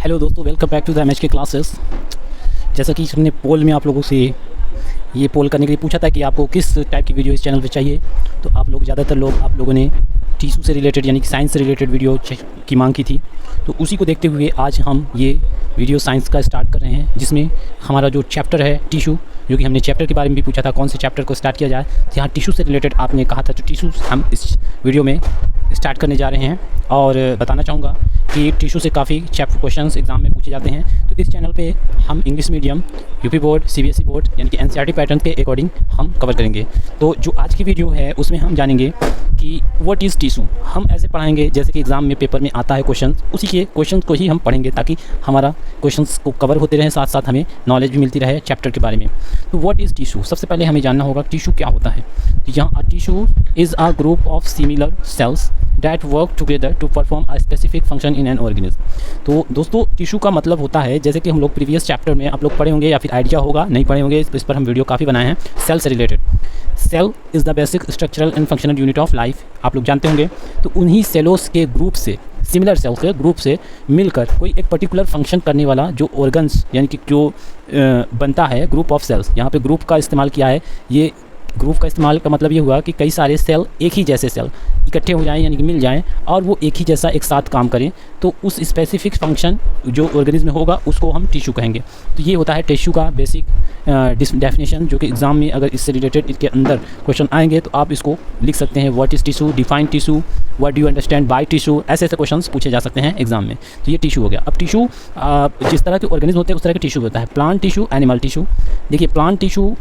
Hello दोस्तों, welcome back to the MH के classes. जैसा कि हमने पोल में आप लोगों से ये पोल करने के लिए पूछा था कि आपको किस टाइप की वीडियो इस चैनल पे चाहिए, तो आप लोगों ने टिश्यू से रिलेटेड यानी कि साइंस से रिलेटेड वीडियो की मांग की थी। तो उसी को देखते हुए आज हम ये वीडियो साइंस का स्टार्ट कर रहे हैं, जिसमें हमारा जो चैप्टर है टिश्यू, जो कि हमने चैप्टर के बारे में भी पूछा था कौन से चैप्टर को स्टार्ट किया जाए। तो यहाँ टिश्यू से रिलेटेड आपने कहा था, तो टिश्यू हम इस वीडियो में स्टार्ट करने जा रहे हैं। और बताना चाहूँगा कि टिश्यू से काफ़ी चैप्टर क्वेश्चंस एग्जाम में पूछे जाते हैं। तो इस चैनल पे हम English medium, UP board, CBSE board यानी कि एनसीईआरटी पैटर्न के अकॉर्डिंग हम कवर करेंगे। तो जो आज की वीडियो है उसमें हम जानेंगे कि व्हाट इज़ टिश्यू। हम ऐसे पढ़ाएंगे जैसे कि एग्ज़ाम में पेपर में आता है क्वेश्चन, उसी के क्वेश्चन को ही हम पढ़ेंगे ताकि हमारा क्वेश्चंस को कवर होते रहें, साथ साथ हमें नॉलेज भी मिलती रहे चैप्टर के बारे में। तो व्हाट इज़ टिश्यू, सबसे पहले हमें जानना होगा टिश्यू क्या होता है। तो यहाँ tissue is a group of similar sales that work together to perform a specific function in an organism। तो दोस्तों टिश्यू का मतलब होता है, जैसे कि हम लोग प्रीवियस चैप्टर में आप लोग पढ़े होंगे या फिर आइडिया होगा, नहीं पढ़े होंगे, इस पर हम वीडियो काफ़ी बनाए हैं सेल से related. Cell is the basic structural and functional unit of life, आप लोग जानते होंगे। तो उन्हीं सेलोस के ग्रुप से, सिमिलर सेल्स के ग्रुप से मिलकर कोई एक पर्टिकुलर फंक्शन करने वाला जो ऑर्गन्स यानी कि जो बनता है, ग्रुप ऑफ सेल्स। यहाँ पे ग्रुप का इस्तेमाल किया है। ये ग्रुप का इस्तेमाल का मतलब ये हुआ कि कई सारे सेल, एक ही जैसे सेल इकट्ठे हो जाएं यानी कि मिल जाएं और वो एक ही जैसा एक साथ काम करें, तो उस स्पेसिफिक फंक्शन जो ऑर्गेनिज्म में होगा उसको हम टिश्यू कहेंगे। तो ये होता है टिश्यू का बेसिक डेफिनेशन, जो कि एग्जाम में अगर इससे रिलेटेड इसके अंदर क्वेश्चन आएंगे तो आप इसको लिख सकते हैं। What is tissue, define tissue, what do you understand by tissue, ऐसे ऐसे क्वेश्चन पूछे जा सकते हैं एग्जाम में। तो ये टिश्यू हो गया। अब टिश्यू जिस तरह के ऑर्गेनिज्म होते हैं उस तरह के टिश्यू होता है। Plant tissue, animal tissue. देखिए प्लांट टिश्यू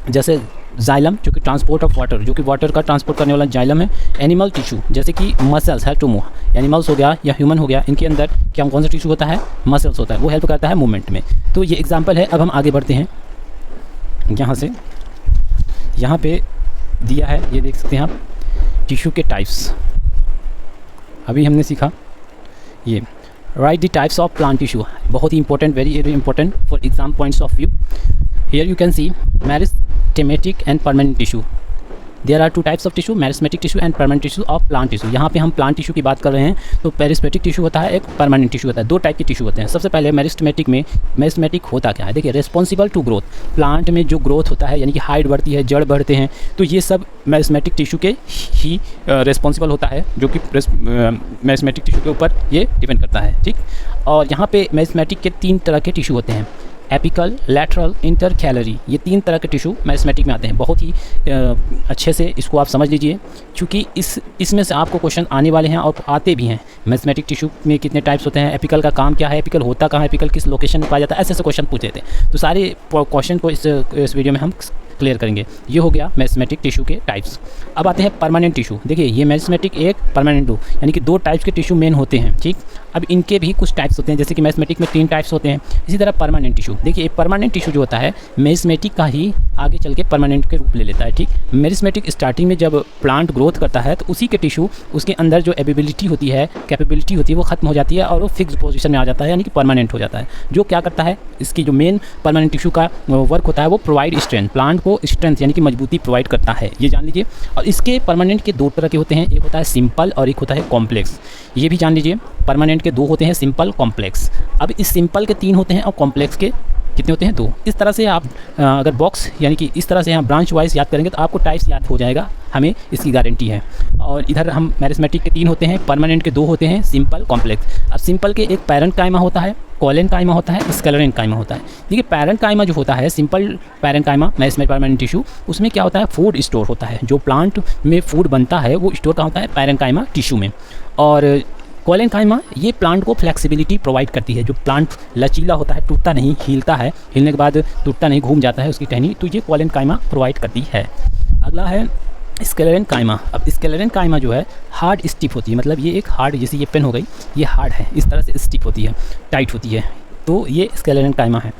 जैसे जाइलम, जो कि ट्रांसपोर्ट ऑफ वाटर, जो कि वाटर का ट्रांसपोर्ट करने वाला जाइलम है। एनिमल टिश्यू जैसे कि muscles help to move, animals हो गया या ह्यूमन हो गया, इनके अंदर क्या कौन सा टिश्यू होता है, मसल्स होता है, वो हेल्प करता है मूवमेंट में। तो ये एग्जांपल है। अब हम आगे बढ़ते हैं यहाँ से। यहाँ पे दिया है, ये देख सकते हैं आप, टिश्यू के टाइप्स। अभी हमने सीखा ये right the types of plant tissue, बहुत ही important, very very important for exam points of view. Here you can see meristematic and permanent tissue. There are two types of tissue, meristematic tissue and permanent tissue of plant tissue। यहाँ पे हम plant tissue की बात कर रहे हैं। तो पेरिस्मेटिक tissue होता है, एक परमानेंट टिश्यू होता है। दो टाइप के टिश्यू होते हैं। सबसे पहले मेरिस्टेमेटिक में, मेरिस्टेमेटिक होता क्या है, देखिए रिस्पॉन्सिबल टू ग्रोथ। प्लांट में जो ग्रोथ होता है यानी कि हाइट बढ़ती है, जड़ बढ़ते हैं, तो ये सब मेरिस्टेमेटिक टिश्यू के ही रिस्पॉन्सिबल होता है, जो कि मेरिस्टेमेटिक टिश्यू के ऊपर ये डिपेंड करता है। ठीक। और यहाँ पे मेरिस्टेमेटिक के तीन तरह के टिश्यू होते हैं, एपिकल, लैटरल, इंटरकैलरी। ये तीन तरह के टिश्यू मेरिस्टेमेटिक में आते हैं। बहुत ही अच्छे से इसको आप समझ लीजिए, क्योंकि इसमें से आपको क्वेश्चन आने वाले हैं और आते भी हैं। मेरिस्टेमेटिक टिश्यू में कितने टाइप्स होते हैं, एपिकल का काम क्या है, एपिकल होता कहाँ है, एपिकल किस लोकेशन में पाया जाता है, ऐसे ऐसे क्वेश्चन पूछे थे। तो सारे क्वेश्चन को इस वीडियो में हम क्लियर करेंगे। ये हो गया मेरिस्टेमेटिक टिश्यू के टाइप्स। अब आते हैं परमानेंट टिश्यू। देखिए ये मेरिस्टेमेटिक एक, परमानेंट दो, यानी कि दो टाइप्स के टिश्यू मेन होते हैं। ठीक। अब इनके भी कुछ टाइप्स होते हैं, जैसे कि मेरिस्टेमेटिक में 3 टाइप्स होते हैं, इसी तरह परमानेंट टिश्यू। देखिए परमानेंट टिश्यू जो होता है मेरिस्टेमेटिक का ही आगे चल के परमानेंट के रूप ले लेता है। ठीक। मेरिस्टेमेटिक स्टार्टिंग में जब प्लांट ग्रोथ करता है तो उसी के टिश्यू, उसके अंदर जो एबिलिटी होती है, कैपेबिलिटी होती है, वो खत्म हो जाती है और वो फिक्स पोजीशन में आ जाता है, यानी कि परमानेंट हो जाता है। जो क्या करता है, इसकी जो मेन परमानेंट टिश्यू का वर्क होता है वो प्रोवाइड स्ट्रेंथ, प्लांट को स्ट्रेंथ यानी कि मजबूती प्रोवाइड करता है, ये जान लीजिए। और इसके परमानेंट के 2 तरह के होते हैं, एक होता है सिंपल और एक होता है कॉम्प्लेक्स। ये भी जान लीजिए, परमानेंट के 2 होते हैं, सिंपल, कॉम्प्लेक्स। अब इस सिंपल के 3 होते हैं और कॉम्प्लेक्स के कितने होते हैं, 2। इस तरह से आप अगर बॉक्स यानी कि इस तरह से हम ब्रांच वाइज याद करेंगे तो आपको टाइप्स याद हो जाएगा, हमें इसकी गारंटी है। और इधर हम मेरिस्टेमेटिक के 3 होते हैं, परमानेंट के 2 होते हैं, सिंपल, कॉम्प्लेक्स। अब सिंपल के एक पैरेंट काइमा होता है, कॉलन काइमा होता है, स्क्लेरन काइमा होता है। देखिए पैरेंट काइमा जो होता है, simple parenchyma meristematic permanent tissue, उसमें क्या होता है, फूड स्टोर होता है। जो प्लांट में फूड बनता है वो स्टोर कहाँ होता है, पैरेंट काइमा टिश्यू में। और कॉलन काइमा ये प्लांट को फ्लेक्सिबिलिटी प्रोवाइड करती है। जो प्लांट लचीला होता है, टूटता नहीं, हिलता है, हिलने के बाद टूटता नहीं, घूम जाता है उसकी टहनी, तो ये कॉलन काइमा प्रोवाइड करती है। अगला है स्क्लेरन काइमा। अब स्क्लेरन काइमा जो है हार्ड स्टिफ होती है, मतलब ये एक हार्ड, जैसे ये पेन हो गई, ये हार्ड है, इस तरह से स्टिफ होती है, टाइट होती है, तो ये स्क्लेरन काइमा है।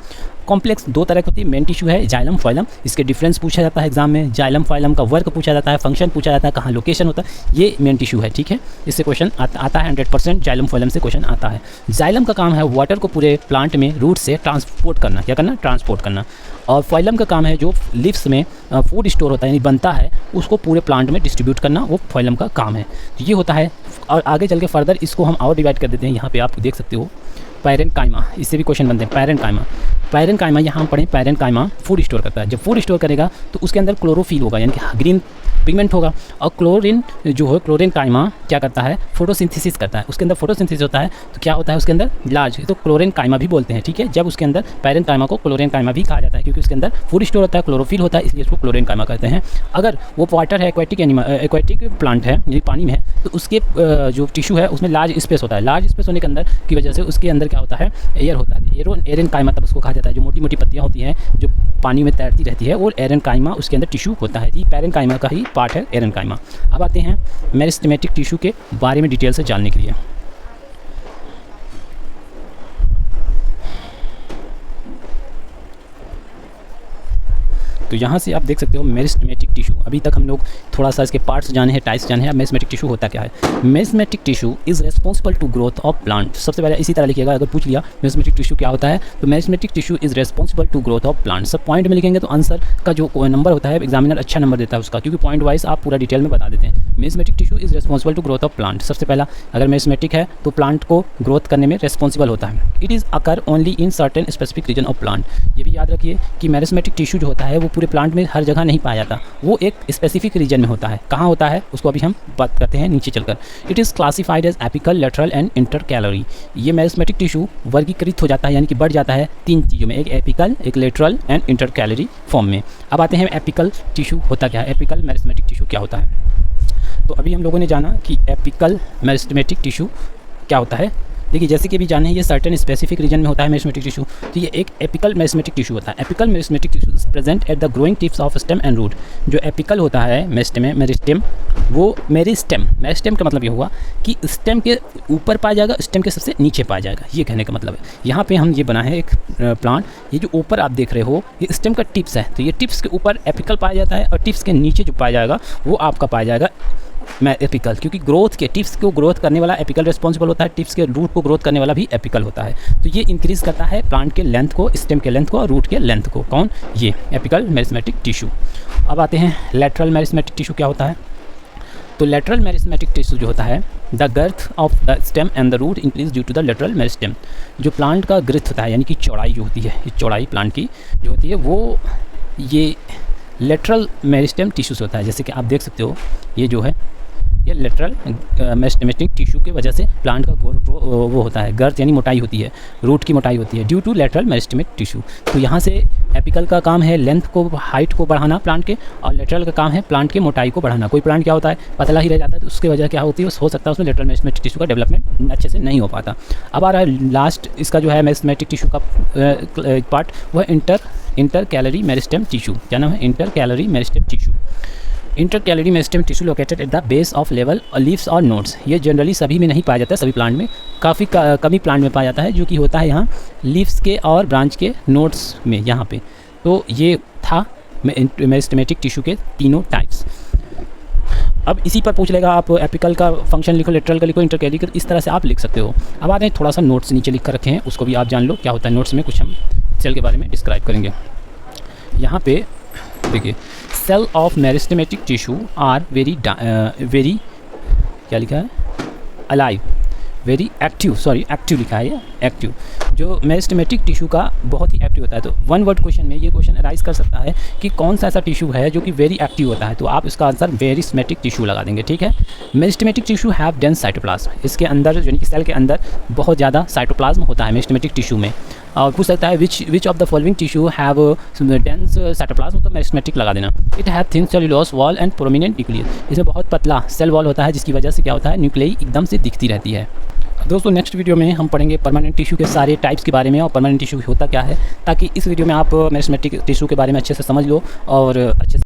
कॉम्प्लेक्स 2 तरह की होती है, मेन टिश्यू है जाइलम, फाइलम। इसके डिफरेंस पूछा जाता है एग्जाम में, जाइलम फाइलम का वर्क पूछा जाता है, फंक्शन पूछा जाता है, कहाँ लोकेशन होता है, ये मेन टिश्यू है। ठीक है, इससे क्वेश्चन आता है 100%, जाइलम फाइलम से क्वेश्चन आता है। जाइलम का काम है वाटर को पूरे प्लांट में रूट से ट्रांसपोर्ट करना, क्या करना, ट्रांसपोर्ट करना। और फाइलम का काम है जो लिव्स में फूड स्टोर होता है यानी बनता है, उसको पूरे प्लांट में डिस्ट्रीब्यूट करना, वो फाइलम का काम है। तो ये होता है। और आगे चल के फर्दर इसको हम और डिवाइड कर देते हैं, यहाँ पे आप देख सकते हो पैरेन्काइमा, इससे भी क्वेश्चन बनते हैं। पैरेन्काइमा यहाँ हम पढ़ें, पैरेन्काइमा फूड स्टोर करता है। जब फूड स्टोर करेगा तो उसके अंदर क्लोरोफिल होगा, यानी कि ग्रीन पिगमेंट होगा। और क्लोरीन जो है, क्लोरेन्काइमा क्या करता है, फोटोसिंथेसिस करता है। उसके अंदर फोटोसिंथेसिस होता है तो क्या होता है उसके अंदर, लार्ज, तो क्लोरेन्काइमा भी बोलते हैं, ठीक है। जब उसके अंदर पैरेन्काइमा को क्लोरेन्काइमा भी कहा जाता है, क्योंकि उसके अंदर फूड स्टोर होता है, क्लोरोफिल होता है, इसलिए उसको क्लोरेन्काइमा कहते हैं। अगर वो वाटर है, एक्वाटिक प्लांट है, ये पानी में है, तो उसके जो टिश्यू है उसमें लार्ज स्पेस होता है। लार्ज स्पेस होने के अंदर की वजह से उसके अंदर क्या होता है, एयर होता है। एरेन्काइमा तब उसको कहा जाता है। जो मोटी मोटी पत्तियाँ होती हैं जो पानी में तैरती रहती है, वो एरेन्काइमा उसके अंदर टिश्यू होता है। ये पैरेन्काइमा का ही पार्ट है एरेन्काइमा। अब आते हैं मेरिस्टेमेटिक टिश्यू के बारे में डिटेल से जानने के लिए। तो यहाँ से आप देख सकते हो मेरिस्टेमेटिक टिश्यू। अभी तक हम लोग थोड़ा सा इसके पार्ट्स जाने हैं, टाइप्स जाने हैं। अब मेरिस्टेमेटिक टिश्यू होता क्या है। Meristematic tissue is responsible to growth of plant. सबसे पहले इसी तरह लिखिएगा, अगर पूछ लिया मेरिस्टेमेटिक टिश्यू क्या होता है, तो meristematic tissue is responsible to growth of plant. सब पॉइंट में लिखेंगे तो आंसर का जो नंबर होता है एग्जामिनर अच्छा नंबर देता है उसका, क्योंकि पॉइंट वाइज आप पूरा डिटेल में बता देते हैं। Meristematic tissue is responsible to growth of plant. सबसे पहला, अगर मेरिस्टेमेटिक है तो प्लांट को ग्रोथ करने में रिस्पॉन्सिबल होता है। It is occur only in certain specific region of plant. ये भी याद रखिए कि मेरिस्टेमेटिक टिश्यू जो होता है वो पूरे प्लांट में हर जगह नहीं पाया जाता, वो एक स्पेसिफिक रीजन में होता है। कहाँ होता है उसको अभी हम बात करते हैं नीचे चलकर। It is classified as apical, lateral and intercalary. ये मेरिस्टेमेटिक टिश्यू वर्गीकृत हो जाता है, यानी कि बढ़ जाता है 3 चीज़ों में, एक एपिकल, एक लेटरल एंड इंटरकैलरी फॉर्म में। अब आते हैं एपिकल टिश्यू होता क्या है, एपिकल मेरिस्टेमेटिक टिश्यू क्या होता है। तो अभी हम लोगों ने जाना कि एपिकल मेरिस्टेमेटिक टिश्यू क्या होता है। देखिए, जैसे कि अभी जाने ये सर्टेन स्पेसिफिक रीजन में होता है मेरिस्टेमेटिक टिश्यू, तो ये एक एपिकल मेरिस्टेमेटिक टिश्यू होता है। Apical meristematic tissue is present at the growing tips of stem and root. जो एपिकल होता है मेरिस्टेम, वो मेरिस्टेम का मतलब ये हुआ कि स्टेम के ऊपर पाया जाएगा, स्टेम के सबसे नीचे पाया जाएगा, ये कहने का मतलब है। यहाँ पे हम ये बना है एक प्लांट, ये जो ऊपर आप देख रहे हो ये स्टेम का टिप्स है, तो ये टिप्स के ऊपर एपिकल पाया जाता है, और टिप्स के नीचे जो पाया जाएगा वो आपका पाया जाएगा एपिकल, क्योंकि ग्रोथ के टिप्स को ग्रोथ करने वाला एपिकल रिस्पॉन्सिबल होता है, टिप्स के रूट को ग्रोथ करने वाला भी एपिकल होता है। तो ये इंक्रीज करता है प्लांट के लेंथ को, स्टेम के लेंथ को और रूट के लेंथ को। कौन, ये एपिकल मेरिस्टेमेटिक टिश्यू। अब आते हैं लेटरल मेरिस्टेमेटिक टिश्यू क्या होता है। तो लेटरल मेरिस्टेमेटिक टिश्यू जो होता है, the girth of the stem and the root increase due to the lateral meristem. जो प्लांट का ग्रोथ होता है, यानी कि चौड़ाई जो होती है, ये चौड़ाई प्लांट की जो होती है वो ये लेटरल मेरिस्टेम टिश्यू से होता है। जैसे कि आप देख सकते हो ये जो है ये लेटरल मेरिस्टेमेटिक टिश्यू की वजह से प्लांट का वो होता है, गर्थ यानी मोटाई होती है, रूट की मोटाई होती है, due to lateral meristematic tissue. तो यहाँ से एपिकल का काम है लेंथ को, हाइट को बढ़ाना प्लांट के, और लेटरल का काम है प्लांट की मोटाई को बढ़ाना। कोई प्लांट क्या होता है, पतला ही रह जाता है, तो उसकी वजह क्या होती है, हो सकता है उसमें लेटरल मेरिस्टेमेटिक टिश्यू का डेवलपमेंट अच्छे से नहीं हो पाता। अब आ रहा है लास्ट इसका जो है मेरिस्टेमेटिक टिश्यू का पार्ट, वह इंटरकैलरी मेरिस्टेम टिश्यू। क्या नाम है, intercalary meristem tissue. Intercalary meristem tissue located at the base of level leaves और नोड्स। ये जनरली सभी में नहीं पाया जाता है, सभी प्लांट में, काफ़ी कमी प्लांट में पाया जाता है, जो कि होता है यहाँ लीव्स के और ब्रांच के नोड्स में यहाँ पे। तो ये था मेरिस्टेमेटिक टिश्यू के तीनों टाइप्स। अब इसी पर पूछ लेगा, आप एपिकल का फंक्शन लिखो, लेटरल का लिखो, इंटरकैलरी का, इस तरह से आप लिख सकते हो। अब आ रहे हैं थोड़ा सा नोट्स नीचे लिख कर रखे हैं, उसको भी आप जान लो क्या होता है। नोट्स में कुछ हम सेल के बारे में डिस्क्राइब करेंगे। यहाँ पे देखिए, cell of meristematic tissue are very क्या लिखा है, alive, very active, sorry active लिखा है, ये एक्टिव। जो मेरिस्टेमेटिक टिश्यू का बहुत ही एक्टिव होता है। तो वन वर्ड क्वेश्चन में ये क्वेश्चन अराइज कर सकता है कि कौन सा ऐसा टिश्यू है जो कि वेरी एक्टिव होता है, तो आप इसका आंसर मेरिस्टेमेटिक टिश्यू लगा देंगे, ठीक है। Meristematic tissue have dense cytoplasm. इसके अंदर यानी कि सेल के अंदर बहुत ज़्यादा साइटोप्लाज्म होता है मेरिस्टेमेटिक टिश्यू में। और पूछ सकता है which of the following tissue have dense cytoplasm, तो मेरिस्टेमेटिक लगा देना। It have thin cellulose wall and prominent nucleus. इसमें बहुत पतला सेल वॉल होता है, जिसकी वजह से क्या होता है, न्यूक्लियस एकदम से दिखती रहती है। दोस्तों, नेक्स्ट वीडियो में हम पढ़ेंगे परमानेंट टिश्यू के सारे टाइप्स के बारे में और परमानेंट टिश्यू होता क्या है, ताकि इस वीडियो में आप मेरिस्टेमेटिक टिश्यू के बारे में अच्छे से समझ लो और अच्छे से